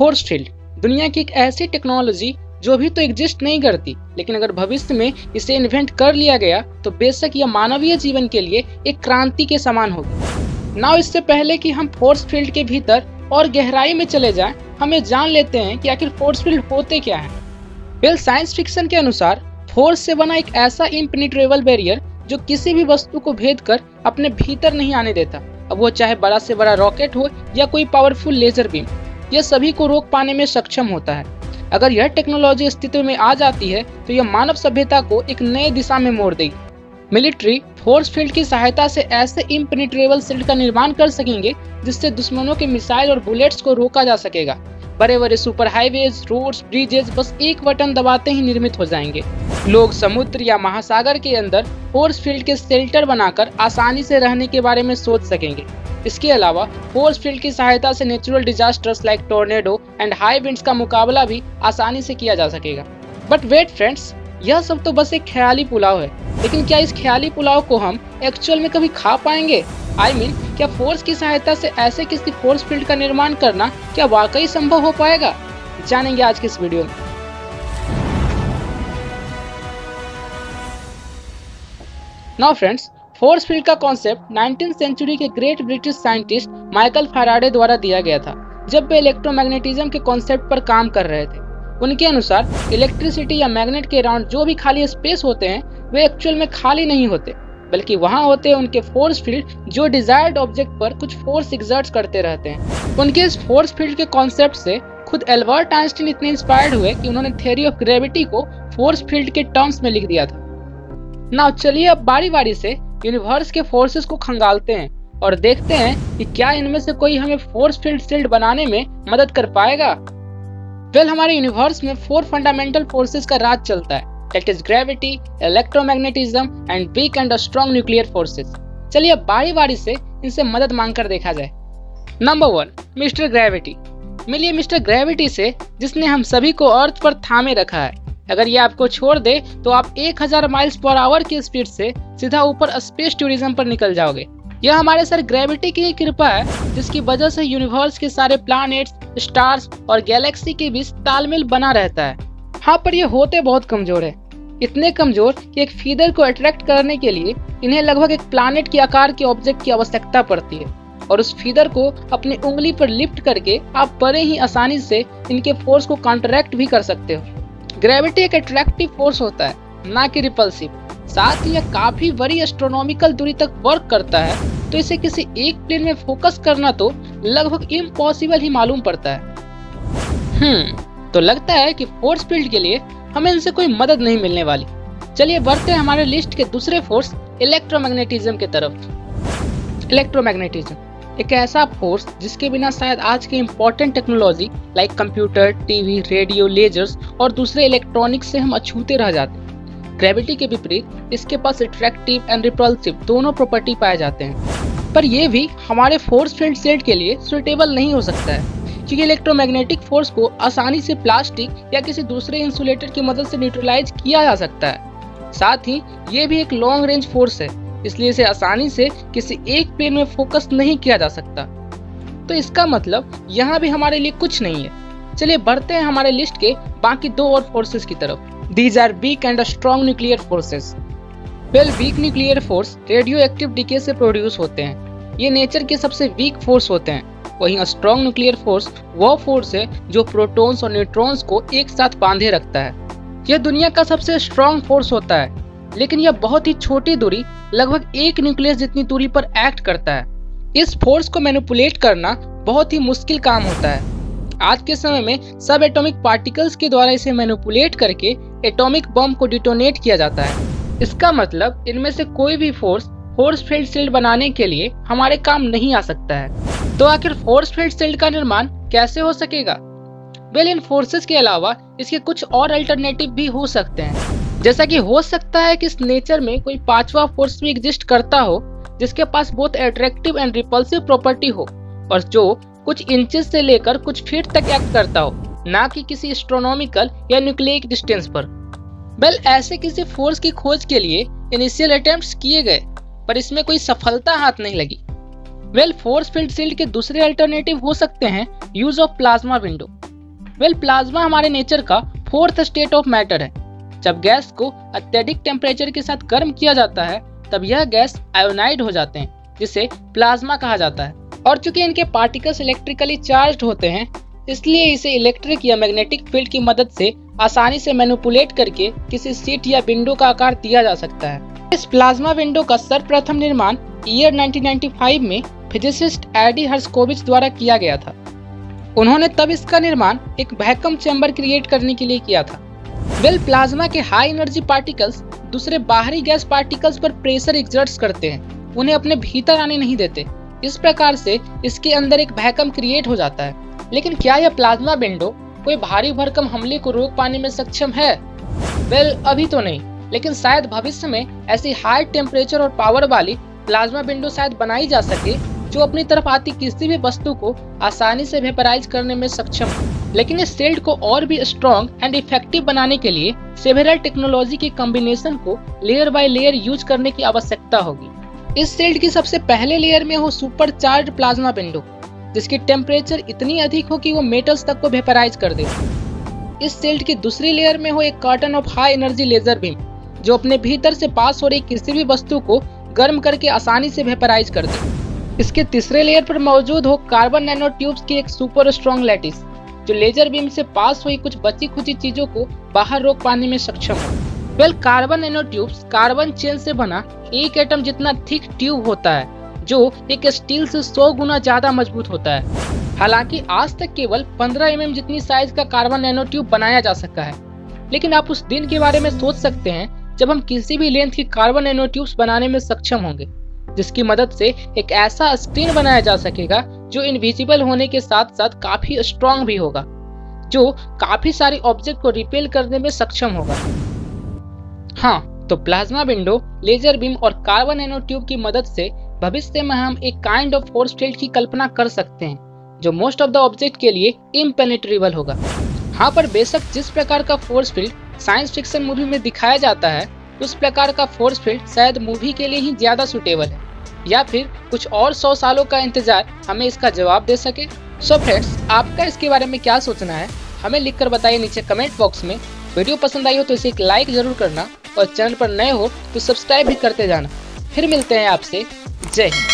Force field दुनिया की एक ऐसी टेक्नोलॉजी जो अभी तो एग्जिस्ट नहीं करती, लेकिन अगर भविष्य में इसे इन्वेंट कर लिया गया तो बेशक यह मानवीय जीवन के लिए एक क्रांति के समान होगी। नाउ इससे पहले कि हम फोर्स फील्ड के भीतर और गहराई में चले जाएं, हमें जान लेते हैं कि आखिर फोर्स फील्ड होते क्या हैं। वेल, साइंस फिक्शन के अनुसार फोर्स से बना एक ऐसा इम्पेनिट्रेबल बैरियर जो किसी भी वस्तु को भेद कर अपने भीतर नहीं आने देता, अब वो चाहे बड़ा से बड़ा रॉकेट हो या कोई पावरफुल लेजर बीम, यह सभी को रोक पाने में सक्षम होता है। अगर यह टेक्नोलॉजी अस्तित्व में आ जाती है तो यह मानव सभ्यता को एक नए दिशा में मोड़ देगी। मिलिट्री फोर्स फील्ड की सहायता से ऐसे इम्पेनिट्रेबल शील्ड का निर्माण कर सकेंगे जिससे दुश्मनों के मिसाइल और बुलेट्स को रोका जा सकेगा। बड़े बड़े सुपर हाईवेज, रोड्स, ब्रिजेस बस एक बटन दबाते ही निर्मित हो जाएंगे। लोग समुद्र या महासागर के अंदर फोर्स फील्ड के शेल्टर बनाकर आसानी से रहने के बारे में सोच सकेंगे। इसके अलावा फोर्स फील्ड की सहायता से natural disasters like tornado and high winds का मुकाबला भी आसानी से किया जा सकेगा। बट वेट फ्रेंड्स, यह सब तो बस एक ख्याली पुलाव है, लेकिन क्या इस ख्याली पुलाव को हम एक्चुअल में कभी खा पाएंगे? I mean, क्या फोर्स की सहायता से ऐसे किसी फोर्स फील्ड का निर्माण करना क्या वाकई संभव हो पाएगा? जानेंगे आज के इस वीडियो में। नाउ फ्रेंड्स, फोर्स फील्ड का कॉन्सेप्ट 19th सेंचुरी के great British scientist Michael Faraday द्वारा दिया गया था, जब वे इलेक्ट्रोमैग्नेटिज्म के कॉन्सेप्ट पर काम कर रहे थे। उनके अनुसार इलेक्ट्रिसिटी या मैग्नेट के अराउंड जो भी खाली स्पेस होते हैं वे एक्चुअल में खाली नहीं होते, बल्कि वहां होते हैं उनके फोर्स फील्ड जो डिजायर्ड ऑब्जेक्ट पर कुछ फोर्स एक्सर्ट करते रहते हैं। उनके इस फोर्स फील्ड के कॉन्सेप्ट से खुद एल्बर्ट आइंस्टीन इतने इंस्पायर्ड हुए कि उन्होंने थ्योरी ऑफ ग्रेविटी को फोर्स फील्ड के टर्म्स में लिख दिया था। नाउ चलिए अब बारी बारी से यूनिवर्स के फोर्सेस को खंगालते हैं और देखते हैं कि क्या इनमें से कोई हमें फोर्स फील्ड शील्ड बनाने में मदद कर पाएगा। वेल, हमारे यूनिवर्स में 4 फंडामेंटल फोर्सेस का राज चलता है, that is gravity, electromagnetism and weak and strong nuclear forces. चलिए अब बारी बारी से इनसे मदद मांगकर देखा जाए। Number 1, mister gravity. मिलिए मिस्टर ग्रेविटी से जिसने हम सभी को अर्थ पर थामे रखा है। अगर ये आपको छोड़ दे तो आप 1000 माइल्स पर आवर की स्पीड से सीधा ऊपर स्पेस टूरिज्म पर निकल जाओगे। यह हमारे सर ग्रेविटी की ही कृपा है जिसकी वजह से यूनिवर्स के सारे प्लैनेट्स, स्टार्स और गैलेक्सी के बीच तालमेल बना रहता है। हाँ, पर ये होते बहुत कमजोर है, इतने कमजोर कि एक फीदर को अट्रैक्ट करने के लिए इन्हें लगभग एक प्लैनेट के आकार के ऑब्जेक्ट की आवश्यकता पड़ती है, और उस फीदर को अपनी उंगली पर लिफ्ट करके आप बड़े ही आसानी से इनके फोर्स को काउंटरैक्ट भी कर सकते हो। ग्रेविटी एक अट्रैक्टिव फोर्स होता है, ना कि रिपल्सिव। साथ ही यह काफी बड़ी एस्ट्रोनॉमिकल दूरी तक वर्क करता है, तो इसे किसी एक प्लेन में फोकस करना तो लगभग इम्पॉसिबल ही मालूम पड़ता है। तो लगता है कि फोर्स फील्ड के लिए हमें इनसे कोई मदद नहीं मिलने वाली। चलिए बढ़ते हैं हमारे लिस्ट के दूसरे फोर्स इलेक्ट्रोमैग्नेटिज्म की तरफ। इलेक्ट्रोमैग्नेटिज्म एक ऐसा फोर्स जिसके बिना शायद आज की important technology like computer, TV, radio, lasers और दूसरे इलेक्ट्रॉनिक्स से हम अछूते रह जाते हैं। ग्रेविटी के विपरीत इसके पास अट्रैक्टिव एंड रिपल्सिव दोनों प्रॉपर्टी पाए जाते हैं, पर यह भी हमारे फोर्स फील्ड शील्ड के लिए सुटेबल नहीं हो सकता है, क्योंकि इलेक्ट्रोमैग्नेटिक फोर्स को आसानी से प्लास्टिक या किसी दूसरे इंसुलेटर की मदद से न्यूट्रलाइज किया जा सकता है। साथ ही ये भी एक लॉन्ग रेंज फोर्स है, इसलिए इसे आसानी से किसी एक प्लेन में फोकस नहीं किया जा सकता। तो इसका मतलब यहाँ भी हमारे लिए कुछ नहीं है। चलिए बढ़ते हैं हमारे लिस्ट के बाकी 2 और फोर्सेस की तरफ। These are weak and strong nuclear forces. Well, weak nuclear force radioactive decay से प्रोड्यूस होते हैं। ये नेचर के सबसे वीक फोर्स होते हैं। वहीं स्ट्रॉन्ग न्यूक्लियर फोर्स वो फोर्स है जो प्रोटॉन्स और न्यूट्रॉन्स को एक साथ बांधे रखता है। यह दुनिया का सबसे स्ट्रॉन्ग फोर्स होता है, लेकिन यह बहुत ही छोटी दूरी, लगभग 1 न्यूक्लियस जितनी दूरी पर एक्ट करता है। इस फोर्स को मैनिपुलेट करना बहुत ही मुश्किल काम होता है। आज के समय में सब एटॉमिक पार्टिकल्स के द्वारा इसे मैनिपुलेट करके एटॉमिक बम को डिटोनेट किया जाता है। इसका मतलब इनमें से कोई भी फोर्स फील्ड शील्ड बनाने के लिए हमारे काम नहीं आ सकता है। तो आखिर फोर्स फील्ड शील्ड का निर्माण कैसे हो सकेगा? वेल, इन फोर्सेस के अलावा इसके कुछ और अल्टरनेटिव भी हो सकते हैं। जैसा कि हो सकता है कि इस नेचर में कोई 5वां फोर्स भी एग्जिस्ट करता हो जिसके पास बहुत अट्रैक्टिव एंड रिपल्सिव प्रॉपर्टी हो और जो कुछ इंचेस से लेकर कुछ फीट तक एक्ट करता हो, ना कि किसी एस्ट्रोनॉमिकल या न्यूक्लियर डिस्टेंस पर। वेल, ऐसे किसी फोर्स की खोज के लिए इनिशियल अटेम्प्ट्स किए गए, पर इसमें कोई सफलता हाथ नहीं लगी। वेल, फोर्स फील्ड शील्ड के दूसरे अल्टरनेटिव हो सकते हैं use of plasma window. Plasma हमारे नेचर का फोर्थ स्टेट ऑफ मैटर है। जब गैस को अत्यधिक टेम्परेचर के साथ गर्म किया जाता है तब यह गैस आयोनाइड हो जाते हैं, जिसे प्लाज्मा कहा जाता है। और चूंकि इनके पार्टिकल्स इलेक्ट्रिकली चार्ज्ड होते हैं, इसलिए इसे इलेक्ट्रिक या मैग्नेटिक फील्ड की मदद से आसानी से मैनिपुलेट करके किसी शीट या विंडो का आकार दिया जा सकता है। इस प्लाज्मा विंडो का सर्वप्रथम निर्माण ईयर 1995 में फिजिसिस्ट एडी हर्शकोविच द्वारा किया गया था। उन्होंने तब इसका निर्माण एक वैक्यूम चैम्बर क्रिएट करने के लिए किया था। प्लाज्मा के हाई एनर्जी पार्टिकल्स दूसरे बाहरी गैस पार्टिकल्स पर प्रेशर एक्सर्ट करते हैं, उन्हें अपने भीतर आने नहीं देते। इस प्रकार से इसके अंदर एक वैक्यूम क्रिएट हो जाता है। लेकिन क्या यह प्लाज्मा विंडो कोई भारी भरकम हमले को रोक पाने में सक्षम है? अभी तो नहीं, लेकिन शायद भविष्य में ऐसी हाई टेम्परेचर और पावर वाली प्लाज्मा विंडो शायद बनाई जा सके जो अपनी तरफ आती किसी भी वस्तु को आसानी से वेपराइज करने में सक्षम हो। लेकिन इस शील्ड को और भी स्ट्रॉन्ग एंड इफेक्टिव बनाने के लिए सेवरल टेक्नोलॉजी के कॉम्बिनेशन को लेयर बाय लेयर यूज करने की आवश्यकता होगी। इस शील्ड की सबसे पहले लेयर में हो सुपर चार्ज प्लाज्मा विंडो, जिसकी टेम्परेचर इतनी अधिक हो कि वो मेटल्स तक को वेपराइज कर दे। इस शील्ड की दूसरी लेयर में हो एक curtain of high energy laser beam, जो अपने भीतर से पास हो रही किसी भी वस्तु को गर्म करके आसानी से वेपराइज कर दे। इसके तीसरे लेयर पर मौजूद हो कार्बन नैनो ट्यूब्स की एक सुपर स्ट्रॉन्ग लैटिस, जो लेजर बीम से पास हुई कुछ बची खुची चीजों को बाहर रोक पाने में सक्षम हो। Carbon nano tubes carbon chain से बना एक एटम जितना थिक ट्यूब होता है, जो एक स्टील से 100 गुना ज्यादा मजबूत होता है। हालांकि आज तक केवल 15 mm जितनी साइज का कार्बन नैनो ट्यूब बनाया जा सका है, लेकिन आप उस दिन के बारे में सोच सकते हैं जब हम किसी भी लेंथ की कार्बन नैनो ट्यूब्स बनाने में सक्षम होंगे, जिसकी मदद से एक ऐसा स्क्रीन बनाया जा सकेगा जो इनविजिबल होने के साथ साथ काफी स्ट्रॉन्ग भी होगा, जो काफी सारे ऑब्जेक्ट को रिपेल करने में सक्षम होगा। हाँ, तो प्लाज्मा विंडो, लेजर बीम और कार्बन नैनो ट्यूब की मदद से भविष्य में हम एक काइंड ऑफ फोर्स फील्ड की कल्पना कर सकते हैं, जो मोस्ट ऑफ द ऑब्जेक्ट के लिए इम्पेनेट्रेबल होगा। हाँ, पर बेशक जिस प्रकार का force field science fiction movie में दिखाया जाता है, उस प्रकार का फोर्स फील्ड शायद मूवी के लिए ही ज्यादा सुटेबल है, या फिर कुछ और 100 सालों का इंतजार हमें इसका जवाब दे सके। सो फ्रेंड्स, आपका इसके बारे में क्या सोचना है, हमें लिखकर बताइए नीचे कमेंट बॉक्स में। वीडियो पसंद आई हो तो इसे एक लाइक जरूर करना और चैनल पर नए हो तो सब्सक्राइब भी करते जाना। फिर मिलते हैं आपसे। जय हिंद।